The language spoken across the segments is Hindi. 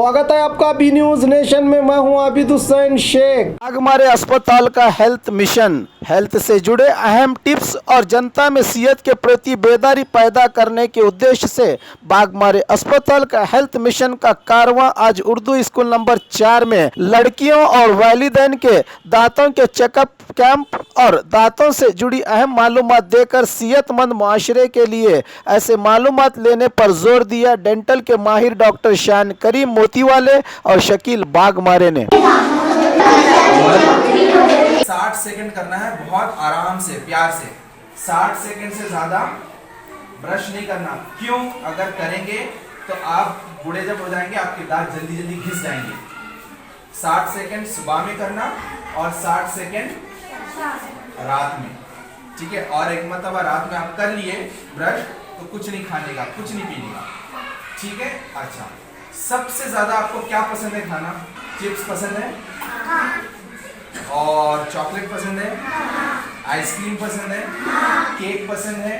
स्वागत है आपका बी न्यूज नेशन में। मैं हूं आबिद हुसैन शेख। बाघमारे अस्पताल का हेल्थ मिशन, हेल्थ से जुड़े अहम टिप्स और जनता में सेहत के प्रति बेदारी पैदा करने के उद्देश्य से बाघमारे अस्पताल का हेल्थ मिशन का कारवां आज उर्दू स्कूल नंबर 4 में लड़कियों और वालिदैन के दांतों के चेकअप कैंप और दांतों से जुड़ी अहम मालूमात देकर सेहतमंद मुआशरे के लिए ऐसे मालूमात लेने पर जोर दिया डेंटल के माहिर डॉक्टर शान करीम मोतीवाले और शकील बाघमारे ने। 60 सेकंड करना है, बहुत आराम से, प्यार से। 60 सेकंड से ज्यादा ब्रश नहीं करना। क्यों? अगर करेंगे तो आप बूढ़े जब हो जाएंगे आपके दांत जल्दी जल्दी घिस जाएंगे। 60 सेकंड सुबह में करना और 60 सेकंड रात में, ठीक है। और एक मतलब रात में आप कर लिए ब्रश तो कुछ नहीं खाने का, कुछ नहीं पीने का, ठीक है। अच्छा, सबसे ज्यादा आपको क्या पसंद है खाना? चिप्स पसंद है और चॉकलेट पसंद है, आइसक्रीम पसंद है, केक पसंद है,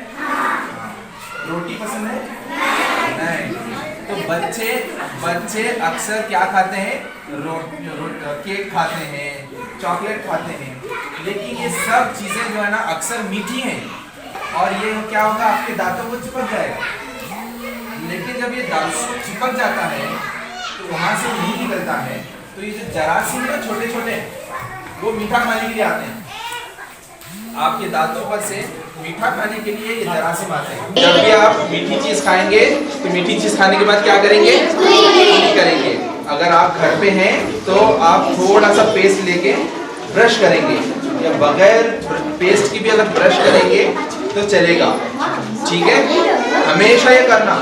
रोटी पसंद है? नहीं। तो बच्चे अक्सर क्या खाते हैं? केक खाते हैं, चॉकलेट खाते हैं, लेकिन ये सब चीजें जो है ना अक्सर मीठी हैं और ये क्या होगा, आपके दांतों को चिपक जाएगा। लेकिन जब ये दांतों को चिपक जाता है तो वहां से नहीं निकलता है, तो ये जो जरासीम है छोटे छोटे, वो मीठा खाने के लिए आते हैं। आपके दांतों पर से मीठा खाने के लिए ये जरासीम आते हैं। जब भी आप मीठी चीज खाएंगे तो मीठी चीज खाने के बाद क्या करेंगे? करेंगे। अगर आप घर पे हैं तो आप थोड़ा सा पेस्ट लेके ब्रश करेंगे, या बगैर पेस्ट की भी अगर ब्रश करेंगे तो चलेगा, ठीक है। हमेशा ये करना,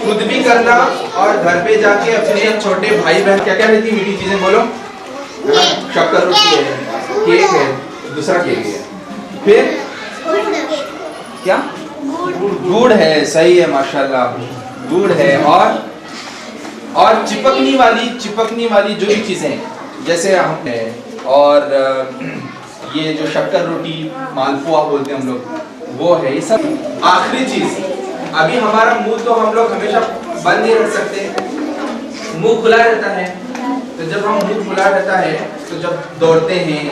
खुद भी करना और घर पे जाके अपने छोटे भाई बहन क्या क्या रहती मीठी चीजें बोलो, शक्कर रोटी है, केक है, दूसरा केक है, फिर क्या? गुड़ है, सही है, माशाल्लाह, गुड़ है। और चिपकनी वाली जो भी चीजें जैसे हम है, और ये जो शक्कर रोटी मालपुआ बोलते हैं हम लोग, वो है। ये सब आखिरी चीज। अभी हमारा मुंह तो हम लोग हमेशा बंद नहीं रख सकते, मुंह खुला रहता है। तो जब हम मुंह खुला रहता है तो जब दौड़ते हैं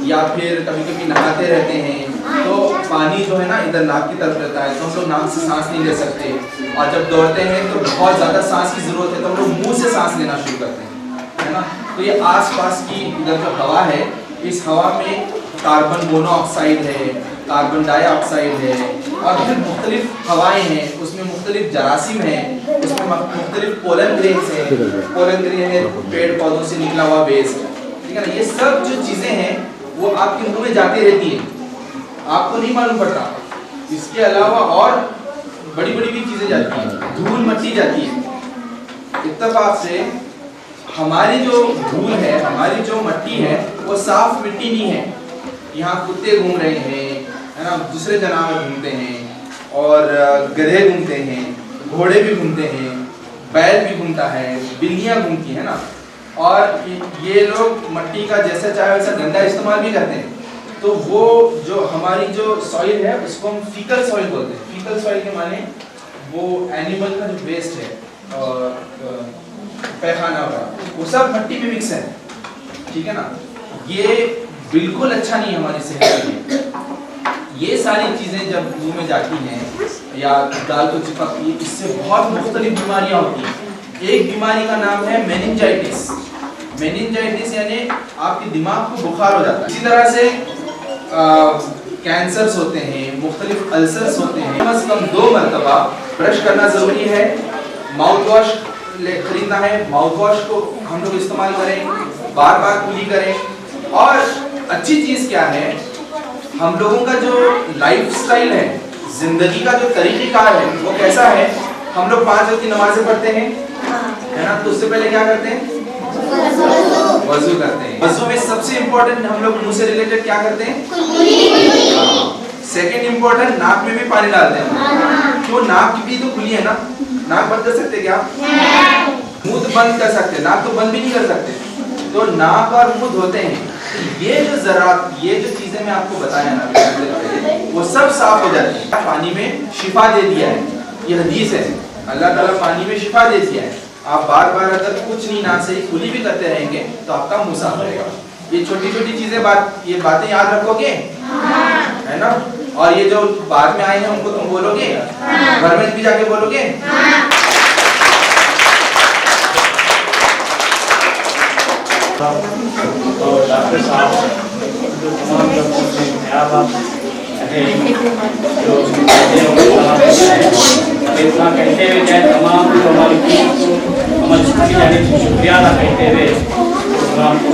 या फिर कभी कभी नहाते रहते हैं तो पानी जो है ना इधर नाक की तरफ रहता है, तो हम लोग नाक से सांस नहीं ले सकते। और जब दौड़ते हैं तो बहुत ज़्यादा सांस की ज़रूरत है, तो हम लोग मुंह से सांस लेना शुरू करते हैं, है ना। तो ये आसपास की इधर जो हवा है, इस हवा में कार्बन मोनोऑक्साइड है, कार्बन डाइऑक्साइड है, और फिर मुख्तलिफ हवाएं हैं, उसमें मुख्तलिफ जरासीम है, उसमें मुख्तलिफ पोलन ग्रेन्स है। पोलन ग्रेन है पेड़ पौधों से निकला हुआ वेस्ट, ठीक है ना। ये सब जो चीज़ें हैं वो आपके मुंह में जाती रहती है, आपको नहीं मालूम पड़ता। इसके अलावा और बड़ी बड़ी भी चीज़ें जाती हैं, धूल मट्टी जाती है। इत्तेफाक से हमारी जो धूल है, हमारी जो मट्टी है, वो साफ मिट्टी नहीं है। यहाँ कुत्ते घूम रहे हैं, है ना, दूसरे जानवर घूमते हैं, और गधे घूमते हैं, घोड़े भी घूमते हैं, बैल भी घूमता है, बिल्लियाँ घूमती है ना। और ये लोग मट्टी का जैसा चाहे वैसा गंदा इस्तेमाल भी करते हैं। तो वो जो हमारी जो सॉइल है उसको हम फीकल सॉइल बोलते हैं। फीकल सॉइल के माने वो एनिमल का जो वेस्ट है और पैखाना का, वो सब मट्टी में मिक्स है, ठीक है ना। ये बिल्कुल अच्छा नहीं है हमारी सेहत के लिए। ये सारी चीज़ें जब मुंह में जाती हैं या दाल को चिपकती है, इससे बहुत मुख्तलिफ बीमारियाँ होती हैं। एक बीमारी का नाम है मेनिंजाइटिस। मेनिंजाइटिस यानी आपके दिमाग को बुखार हो जाता है। इसी तरह से कैंसर्स होते हैं, मुख्तलिफ अल्सर्स होते हैं। कम से कम 2 मरतबा ब्रश करना ज़रूरी है। माउथ वॉश खरीदना है, माउथ वॉश को हम लोग इस्तेमाल करें, बार बार कुली करें। और अच्छी चीज़ क्या है, हम लोगों का जो लाइफस्टाइल है, जिंदगी का जो तरीक़ेकार है, वो कैसा है? हम लोग 5 वक्त की नमाज़ें पढ़ते हैं, है ना। तो उससे पहले क्या करते हैं? वजू करते हैं। वजू में सबसे इम्पोर्टेंट हम लोग मुंह से रिलेटेड क्या करते हैं? सेकंड इम्पोर्टेंट, नाक में भी पानी डालते हैं। क्यों? नाक भी तो खुली है ना, नाक बंद कर सकते क्या? मुंह तो बंद कर सकते, नाक तो बंद भी नहीं कर सकते। तो नाक और मुंह धोते हैं। तो ये जो चीजें मैं आपको बताया ना, वो सब साफ हो जाती है। पानी में शिफा दे दिया है, ये हदीस है। अल्लाह ताला पानी में शिफा दे दिया है। आप बार बार अगर कुछ नहीं ना सही कुली भी करते रहेंगे तो आपका मुंह साफ रहेगा। ये छोटी छोटी चीजें ये बातें याद रखोगे, है ना? और ये जो बाद में आए हैं उनको तुम बोलोगे, घर में भी जाके बोलोगे। और डॉक्टर साहब जो तमाम जो इतना कहते हुए चाहे तमाम जो हमारी हमारी जाने की शुक्रिया अदा कहते हुए प्रोग्राम को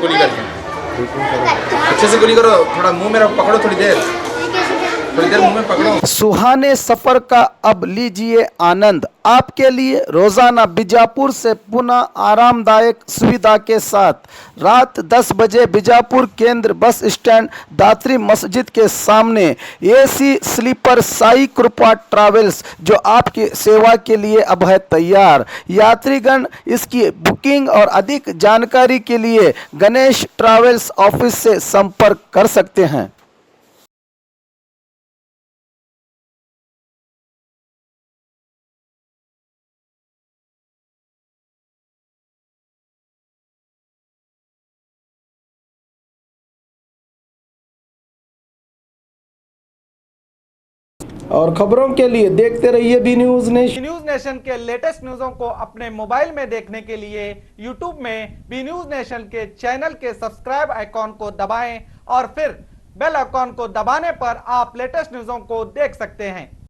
गोली करके अच्छे से गोली करो, थोड़ा मुंह में पकड़ो, थोड़ी देर मुंह में पकड़ो। सुहाने सफर का अब लीजिए आनंद। आपके लिए रोजाना बीजापुर से पुणे आरामदायक सुविधा के साथ रात 10 बजे बीजापुर केंद्र बस स्टैंड दात्री मस्जिद के सामने एसी स्लीपर साई कृपा ट्रैवल्स जो आपकी सेवा के लिए अब है तैयार। यात्रीगण इसकी बुकिंग और अधिक जानकारी के लिए गणेश ट्रैवल्स ऑफिस से संपर्क कर सकते हैं। और खबरों के लिए देखते रहिए B News Nation. B News Nation के लेटेस्ट न्यूज़ों को अपने मोबाइल में देखने के लिए यूट्यूब में बी न्यूज नेशन के चैनल के सब्सक्राइब आइकॉन को दबाएं और फिर बेल आइकॉन को दबाने पर आप लेटेस्ट न्यूज़ों को देख सकते हैं।